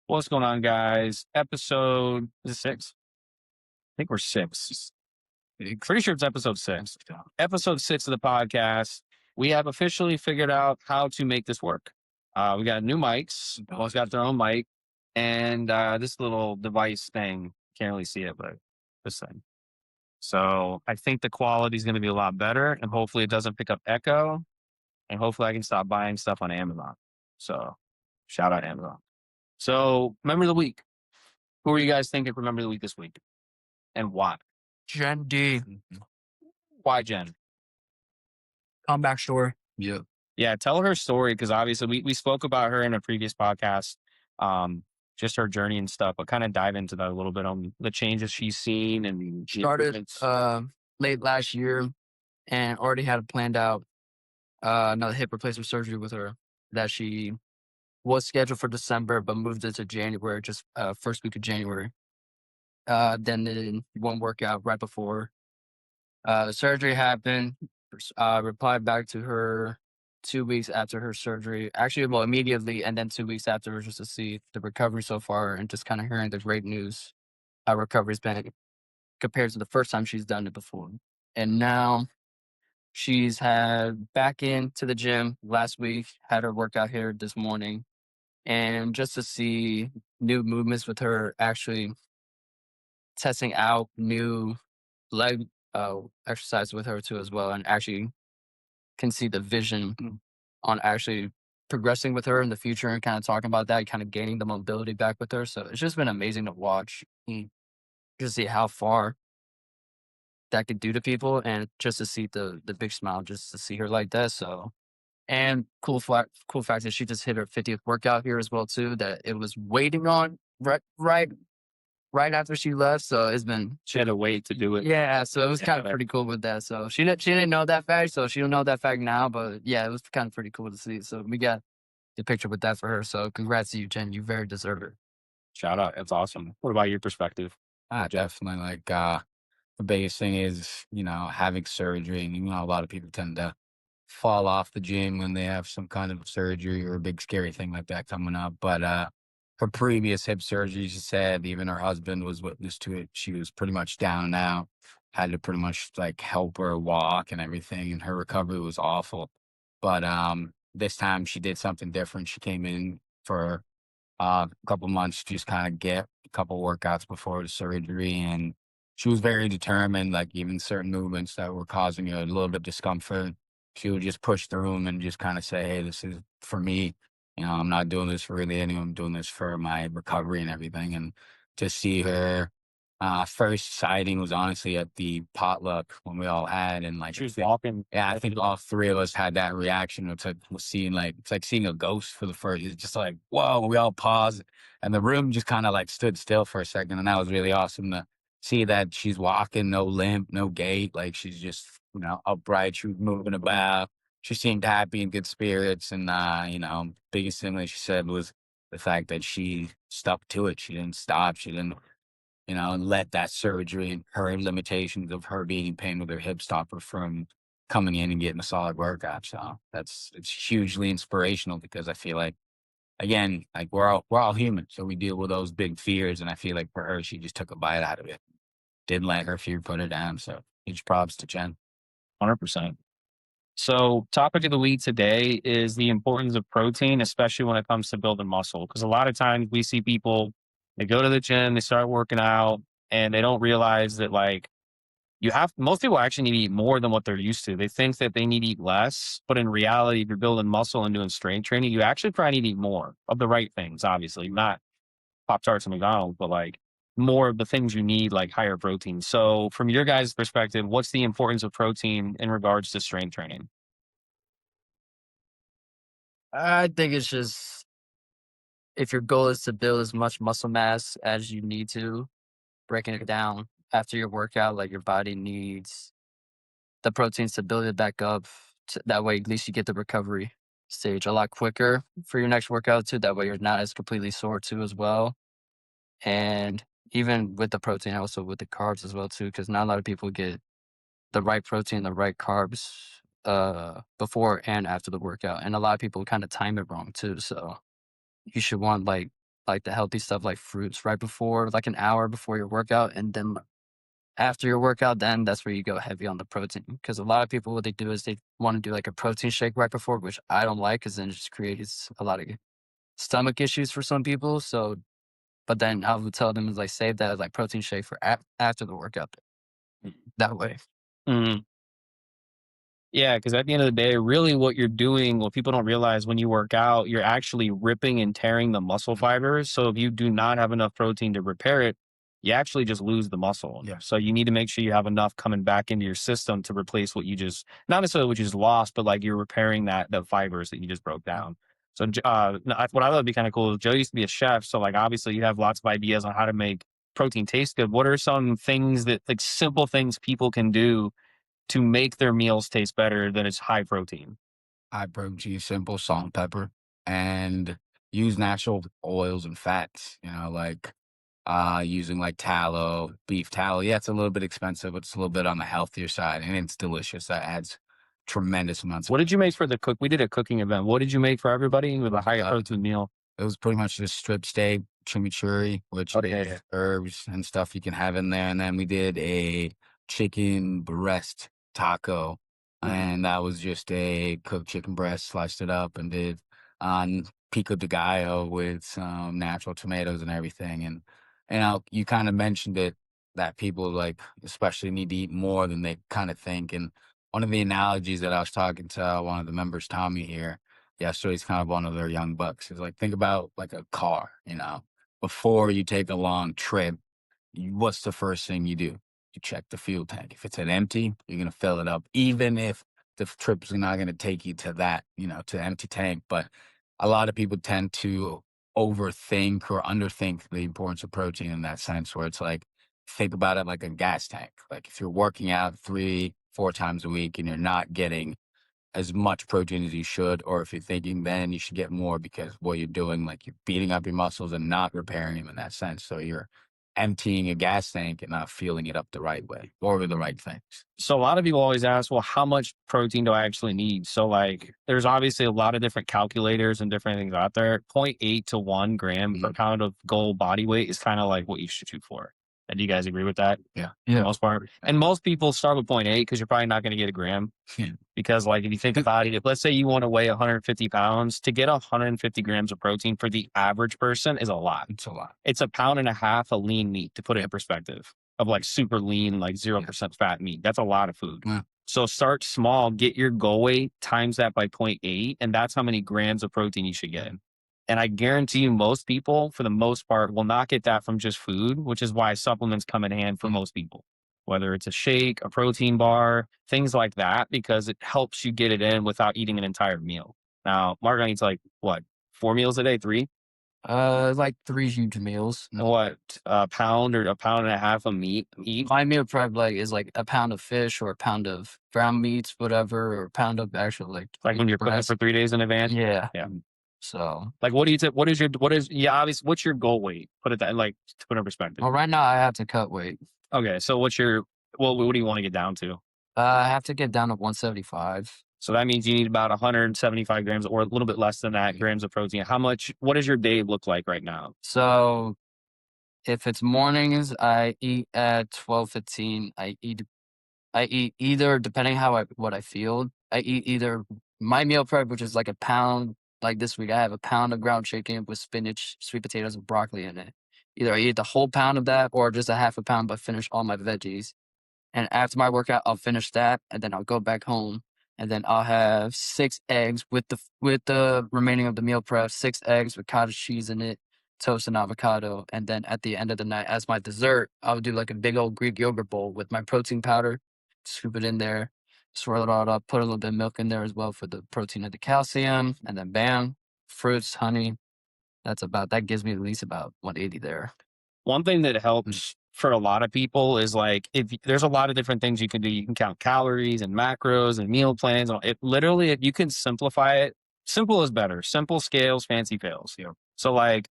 What's going on, guys? Episode is it 6? I think we're 6. Pretty sure it's episode 6. Episode 6 of the podcast. We have officially figured out how to make this work. We got new mics. Both got their own mic, and this little device thing. Can't really see it, but this thing. So I think the quality is going to be a lot better, and hopefully it doesn't pick up echo, and hopefully I can stop buying stuff on Amazon. So shout out Amazon. So remember the week. Who are you guys thinking for Remember the Week this week? And why? Jen D. Why Jen? Comeback story. Yeah. Yeah, tell her story because obviously we spoke about her in a previous podcast, just her journey and stuff, but kind of dive into that a little bit on the changes she's seen and the Started improvements. late last year and already had planned out another hip replacement surgery with her that she was scheduled for December but moved it to January, just first week of January. Then did one workout right before the surgery happened. Replied back to her 2 weeks after her surgery, actually, well, immediately, and then 2 weeks after, just to see the recovery so far and just kind of hearing the great news how recovery's been compared to the first time she's done it before. And now she's had back into the gym last week, had her workout here this morning, and just to see new movements with her, actually testing out new leg exercise with her too as well, and actually can see the vision on actually progressing with her in the future and kind of talking about that, kind of gaining the mobility back with her. So it's just been amazing to watch, just see how far that could do to people, and just to see the big smile, just to see her like that. So, and cool fact that she just hit her 50th workout here as well too. That it was waiting on right after she left. So it's been She had to wait to do it. yeah. So it was kind of pretty cool with that. So she didn't know that fact, so she don't know that fact now. But yeah, it was kind of pretty cool to see. So we got the picture with that for her. So congrats to you, Jen. You very deserve it. Shout out. That's awesome. What about your perspective? Definitely. The biggest thing is, having surgery. And, a lot of people tend to fall off the gym when they have some kind of surgery or a big scary thing like that coming up. But her previous hip surgery, she said, even her husband was witness to it. She was pretty much down and out, had to pretty much help her walk and everything. And her recovery was awful. But this time she did something different. She came in for a couple months, just kind of get a couple workouts before the surgery. And she was very determined, even certain movements that were causing her a little bit of discomfort. She would just push through them and just kind of say, hey, this is for me. I'm not doing this for really anyone. I'm doing this for my recovery and everything. And to see her first sighting was honestly at the potluck when we all had, and She was walking. yeah, I think all three of us had that reaction. It's like seeing it's like seeing a ghost for the first. It's just like, whoa, we all paused, and the room just kind of stood still for a second, and that was really awesome to see that she's walking, no limp, no gait, she's just upright. She was moving about. She seemed happy and good spirits, and biggest thing that she said was the fact that she stuck to it. She didn't stop. She didn't and let that surgery and her limitations of her being in pain with her hip stop her from coming in and getting a solid workout. So it's hugely inspirational because I feel again, we're all human. So we deal with those big fears. And I feel for her, she just took a bite out of it. Didn't let her fear put her down. So huge props to Jen. 100%. So topic of the week today is the importance of protein, especially when it comes to building muscle. Because a lot of times we see people, they go to the gym, they start working out, and they don't realize that most people actually need to eat more than what they're used to. They think that they need to eat less, but in reality, if you're building muscle and doing strength training, you actually probably need to eat more of the right things, obviously, not Pop-Tarts and McDonald's, but more of the things you need, like higher protein. So from your guys' perspective, what's the importance of protein in regards to strength training? I think it's just if your goal is to build as much muscle mass as you need to, breaking it down after your workout, your body needs the proteins to build it back up. That way, at least you get the recovery stage a lot quicker for your next workout too. That way, you're not as completely sore too as well. And even with the protein, also with the carbs as well too, because not a lot of people get the right protein, the right carbs before and after the workout, and a lot of people kind of time it wrong too. So you should want like the healthy stuff like fruits right before, like an hour before your workout, and then after your workout, then that's where you go heavy on the protein. Because a lot of people, what they do is they want to do like a protein shake right before, which I don't like, because then it just creates a lot of stomach issues for some people. So, but then I would tell them is like save that as like protein shake for after the workout. That way. Mhm. Yeah, because at the end of the day, really what you're doing, what people don't realize when you work out, you're actually ripping and tearing the muscle fibers. So if you do not have enough protein to repair it, you actually just lose the muscle. Yeah. So you need to make sure you have enough coming back into your system to replace what you just, not necessarily what you just lost, but like you're repairing the fibers that you just broke down. So what I thought would be kind of cool is Joe used to be a chef. So like obviously you have lots of ideas on how to make protein taste good. What are some things that like simple things people can do to make their meals taste better than it's high protein? High protein, simple, salt and pepper, and use natural oils and fats. Like using like tallow, beef tallow. Yeah, it's a little bit expensive, but it's a little bit on the healthier side, and it's delicious. That adds tremendous amounts of. What did you make for the cook? We did a cooking event. What did you make for everybody with a high protein meal? It was pretty much just strip steak, chimichurri, which is herbs and stuff you can have in there. And then we did a chicken breast taco. And that was just a cooked chicken breast, sliced it up, and did pico de gallo with some natural tomatoes and everything. And you kind of mentioned it, that people like especially need to eat more than they kind of think. And one of the analogies that I was talking to one of the members, Tommy, here yesterday, he's kind of one of their young bucks. It's like, think about like a car, before you take a long trip, what's the first thing you do? You check the fuel tank. If it's empty, you're going to fill it up, even if the trip's not going to take you to that, to empty tank. But a lot of people tend to overthink or underthink the importance of protein in that sense, where it's like, think about it like a gas tank. Like if you're working out 3-4 times a week and you're not getting as much protein as you should, or if you're thinking then you should get more because what you're doing, like you're beating up your muscles and not repairing them in that sense. So you're emptying a gas tank and not fueling it up the right way or with the right things. So a lot of people always ask, well, how much protein do I actually need? So like there's obviously a lot of different calculators and different things out there. 0.8 to 1 gram per pound of goal body weight is kind of like what you should shoot for. And do you guys agree with that? Yeah. For the most part. And most people start with 0.8 because you're probably not going to get a gram. Yeah. Because like if you think about it, if let's say you want to weigh 150 pounds, to get 150 grams of protein for the average person is a lot. It's a lot. It's 1.5 pounds of lean meat, to put it in perspective, of like super lean, like 0% fat meat. That's a lot of food. Yeah. So start small, get your goal weight, times that by 0.8, and that's how many grams of protein you should get. And I guarantee you most people, for the most part, will not get that from just food, which is why supplements come in hand for most people, whether it's a shake, a protein bar, things like that, because it helps you get it in without eating an entire meal. Now, Mark eats like, what, 4 meals a day, 3? Like 3 huge meals. What, a pound or 1.5 pounds of meat eat? My meal prep is like a pound of fish or a pound of ground meats, whatever, or a pound of actual Like when you're cooking for 3 days in advance? Yeah. Yeah. So like what do you obviously what's your goal weight? Put it that, like, to put in perspective. Well, right now I have to cut weight. Okay, so what do you want to get down to? I have to get down to 175. So that means you need about 175 grams or a little bit less than that grams of protein. What does your day look like right now? So if it's mornings, I eat at 12:15. I eat either, depending what I feel. I eat either my meal prep, which is like a pound. Like this week, I have a pound of ground chicken with spinach, sweet potatoes, and broccoli in it. Either I eat the whole pound of that or just a half a pound, but finish all my veggies. And after my workout, I'll finish that, and then I'll go back home, and then I'll have 6 eggs with the remaining of the meal prep, 6 eggs with cottage cheese in it, toast and avocado. And then at the end of the night, as my dessert, I'll do like a big old Greek yogurt bowl with my protein powder, scoop it in there, swirl it all up, put a little bit of milk in there as well for the protein and the calcium, and then bam, fruits, honey. That gives me at least about 180 there. One thing that helps for a lot of people is like, if there's a lot of different things you can do. You can count calories and macros and meal plans. It literally, if you can simplify it, simple is better. Simple scales, fancy fails. Yeah. So like,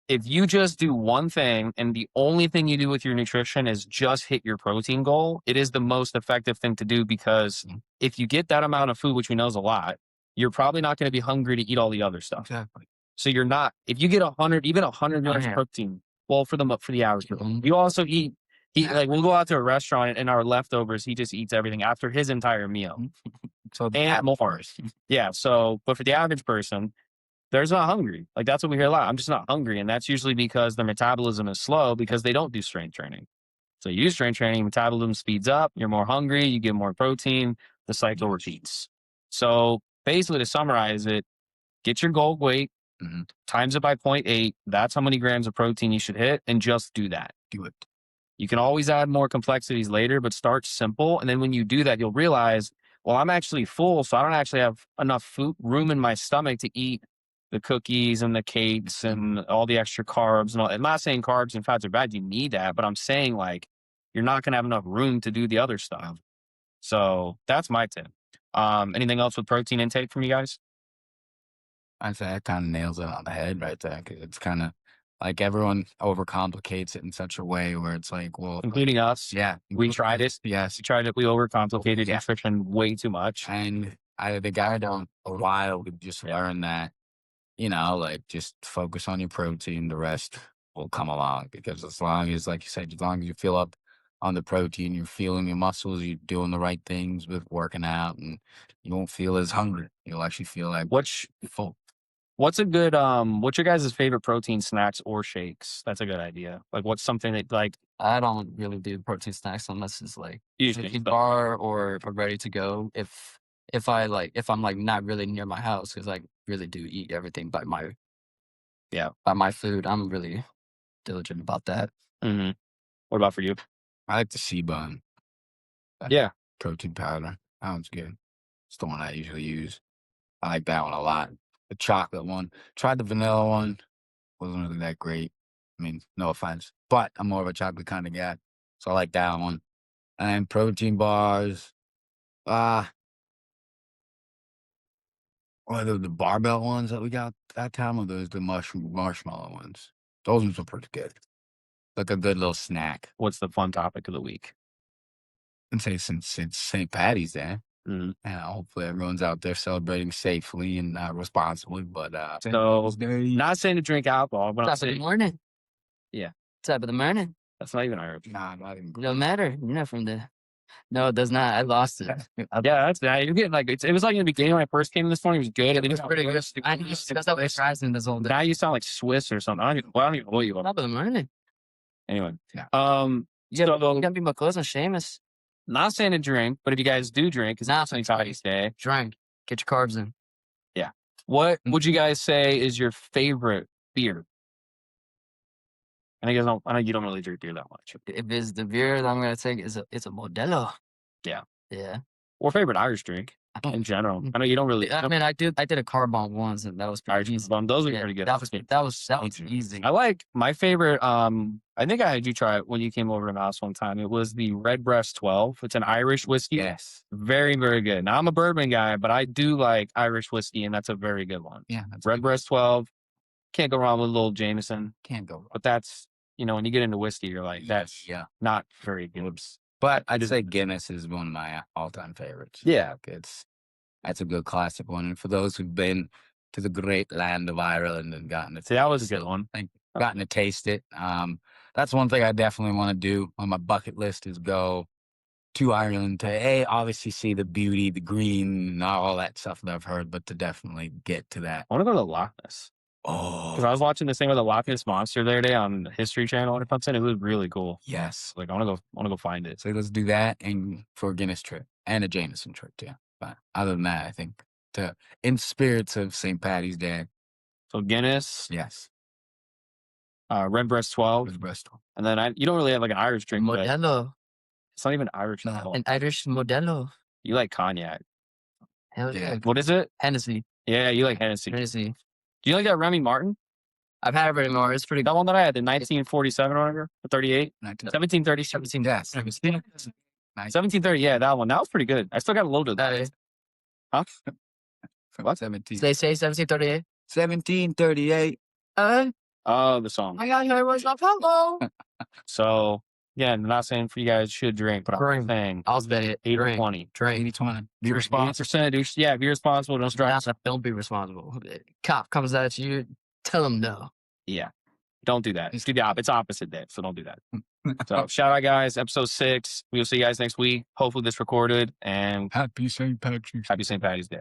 if you just do one thing and the only thing you do with your nutrition is just hit your protein goal, it is the most effective thing to do, because if you get that amount of food, which we know is a lot, you're probably not going to be hungry to eat all the other stuff. Exactly. So you're not, if you get 100, even 100 grams of Yeah. protein, well, for the average, you also eat, like we'll go out to a restaurant and our leftovers, he just eats everything after his entire meal. So And more. Yeah. So, but for the average person, they're just not hungry. Like that's what we hear a lot. I'm just not hungry. And that's usually because their metabolism is slow because they don't do strength training. So you do strength training, metabolism speeds up, you're more hungry, you get more protein, the cycle repeats. So basically to summarize it, get your goal weight, times it by 0.8. That's how many grams of protein you should hit, and just do that. Do it. You can always add more complexities later, but start simple. And then when you do that, you'll realize, well, I'm actually full, so I don't actually have enough room in my stomach to eat the cookies and the cakes and all the extra carbs and all. I'm not saying carbs and fats are bad. You need that, but I'm saying like you're not going to have enough room to do the other stuff. So that's my tip. Anything else with protein intake from you guys? I'd say that kind of nails it on the head right there. 'Cause it's kind of like everyone overcomplicates it in such a way where it's like, well, Including us. yeah, We tried it. yes, We tried it. We overcomplicated nutrition way too much. and I think I don't a while to just learn that, like just focus on your protein, the rest will come along. Because as long as, like you said, as long as you fill up on the protein, you're feeling your muscles, you're doing the right things with working out, and you won't feel as hungry. You'll actually feel like full. What's a good what's your guys' favorite protein snacks or shakes? That's a good idea. Like what's something that like I don't really do protein snacks unless it's like usually a bar or ready to go. If I'm like not really near my house, because I really do eat everything by my food. I'm really diligent about that. What about for you? I like the C-bun. Yeah. Protein powder. That one's good. It's the one I usually use. I like that one a lot. The chocolate one. Tried the vanilla one. Wasn't really that great. I mean, no offense. But I'm more of a chocolate kind of guy. So I like that one. And protein bars. Or the barbell ones that we got that time, or those the marshmallow ones. Those ones are pretty good. Like a good little snack. What's the fun topic of the week? And say since it's St. Patty's Day. Mm-hmm. And hopefully everyone's out there celebrating safely and responsibly. But so not saying to drink alcohol, but Top of the morning. Yeah. Top of the morning. That's not even Irish. Nah, not even. No matter. You're not from the. No, it does not. I lost it. Yeah, that's that. You're getting like it was like in the beginning when I first came this morning. It was good. It was pretty good. I used to that's what fries in this whole day. Now you sound like Swiss or something. I don't even know what you are. Top of the morning. Anyway. Yeah. You gotta be my cousin Seamus. Not saying to drink, but if you guys do drink, it's not St. Patty's Day. Drink. Get your carbs in. Yeah. What would you guys say is your favorite beer? I know you don't really drink beer that much. If it's the beer that I'm gonna take, it's a Modelo. Yeah. Yeah. Or favorite Irish drink in general. I know you don't really. I mean, I did a carb bomb once, and that was Irish easy. bomb. Those are pretty good. That was easy. I like my favorite. I think I had you try it when you came over to my house one time. It was the Redbreast 12. It's an Irish whiskey. Yes. Very, very good. Now I'm a bourbon guy, but I do like Irish whiskey, and that's a very good one. Yeah. That's Redbreast 12. Can't go wrong with a little Jameson. Can't go wrong. But that's when you get into whiskey, you're like, that's not very good. But I'd say Guinness is one of my all-time favorites. Yeah. That's a good classic one. And for those who've been to the great land of Ireland and gotten to that was a good one. Gotten to taste it. That's one thing I definitely want to do on my bucket list is go to Ireland to obviously see the beauty, the green, and all that stuff that I've heard, but to definitely get to that. I want to go to Loch Ness. Oh, because I was watching this thing with the Loch Ness Monster the other day on the History Channel or something. It was really cool. Yes. Like I want to go find it. So let's do that and for a Guinness trip and a Jameson trip too. But other than that, I think in spirits of St. Patty's Day. So Guinness. Yes. Redbreast 12. Redbreast 12. And then you don't really have like an Irish drink. Modelo. It's not even Irish at all. An Irish Modelo. You like cognac. Hell yeah. What is it? Hennessy. Yeah, you like Hennessy. Hennessy. Do you like that Remy Martin? I've had it Remy Martin. It's pretty good. That one that I had, the 1947 or whatever, 38? 1730. 1730, yeah, that one. That was pretty good. I still got a load of that. Huh? What? 17. They say 1738? 1738. Oh, the song. I got here was my fellow. So, yeah, I'm not saying for you guys should drink, but I'm saying I'll bet it. 80-20. Drink. 80-20. Be responsible. Yeah, be responsible. Don't drive. Don't be responsible. Cop comes at you. Tell them no. Yeah. Don't do that. Do the it's opposite day. So don't do that. So shout out, guys. Episode 6. We'll see you guys next week. Hopefully this recorded. And Happy St. Patrick's. happy St. Patty's Day.